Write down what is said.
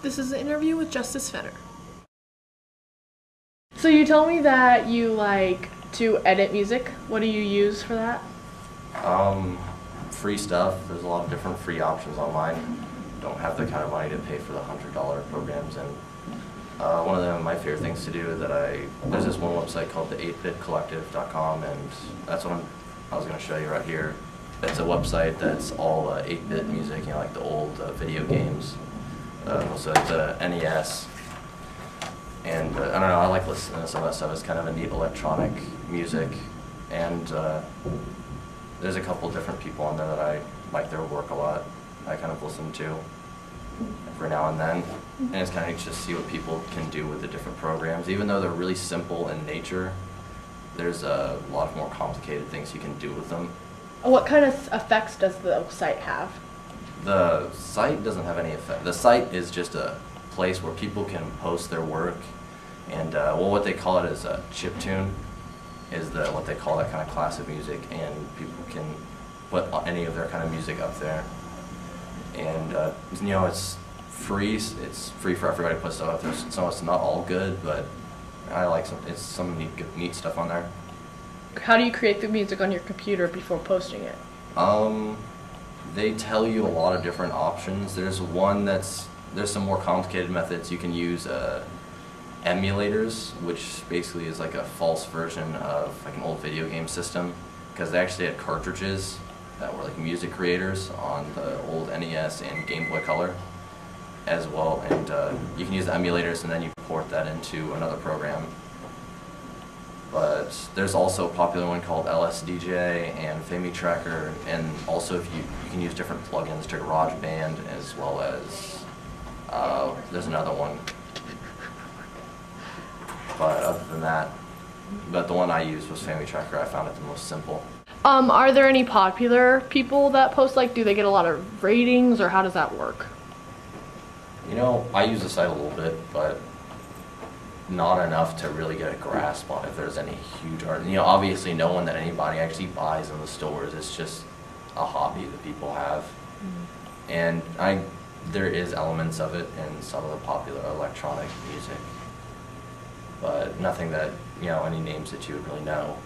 This is an interview with Justus Fenner. So you told me that you like to edit music. What do you use for that? Free stuff. There's a lot of different free options online. Don't have the kind of money to pay for the $100 programs, and one of my favorite things to do is there's this one website called the 8bitcollective.com, and that's what I was going to show you right here. It's a website that's all 8-bit music, like the old video games. So it's a NES, and I don't know, I like listening to some of that stuff. It's kind of a neat electronic music, and there's a couple different people on there that I like their work a lot. I kind of listen to every now and then, and it's kind of neat to just see what people can do with the different programs. Even though they're really simple in nature, there's a lot of more complicated things you can do with them. What kind of effects does the site have? The site doesn't have any effect. The site is just a place where people can post their work, and what they call it is a chiptune, is what they call that kind of classic music, and people can put any of their kind of music up there. And it's free. It's free for everybody to put stuff up there. So it's not all good, but I like some neat stuff on there. How do you create the music on your computer before posting it? They tell you a lot of different options. There's some more complicated methods. You can use emulators, which basically is like a false version of like an old video game system, because they actually had cartridges that were like music creators on the old NES and Game Boy Color as well, and you can use the emulators and then you port that into another program. But there's also a popular one called LSDJ and FamiTracker, and also if you can use different plugins to GarageBand, as well as there's another one. But other than that, the one I used was FamiTracker. I found it the most simple. Are there any popular people that post? Like, do they get a lot of ratings, or how does that work? I use the site a little bit, but not enough to really get a grasp on if there's any huge art. Obviously no one that anybody actually buys in the stores. It's just a hobby that people have. And there is elements of it in some of the popular electronic music, but nothing that, any names that you would really know.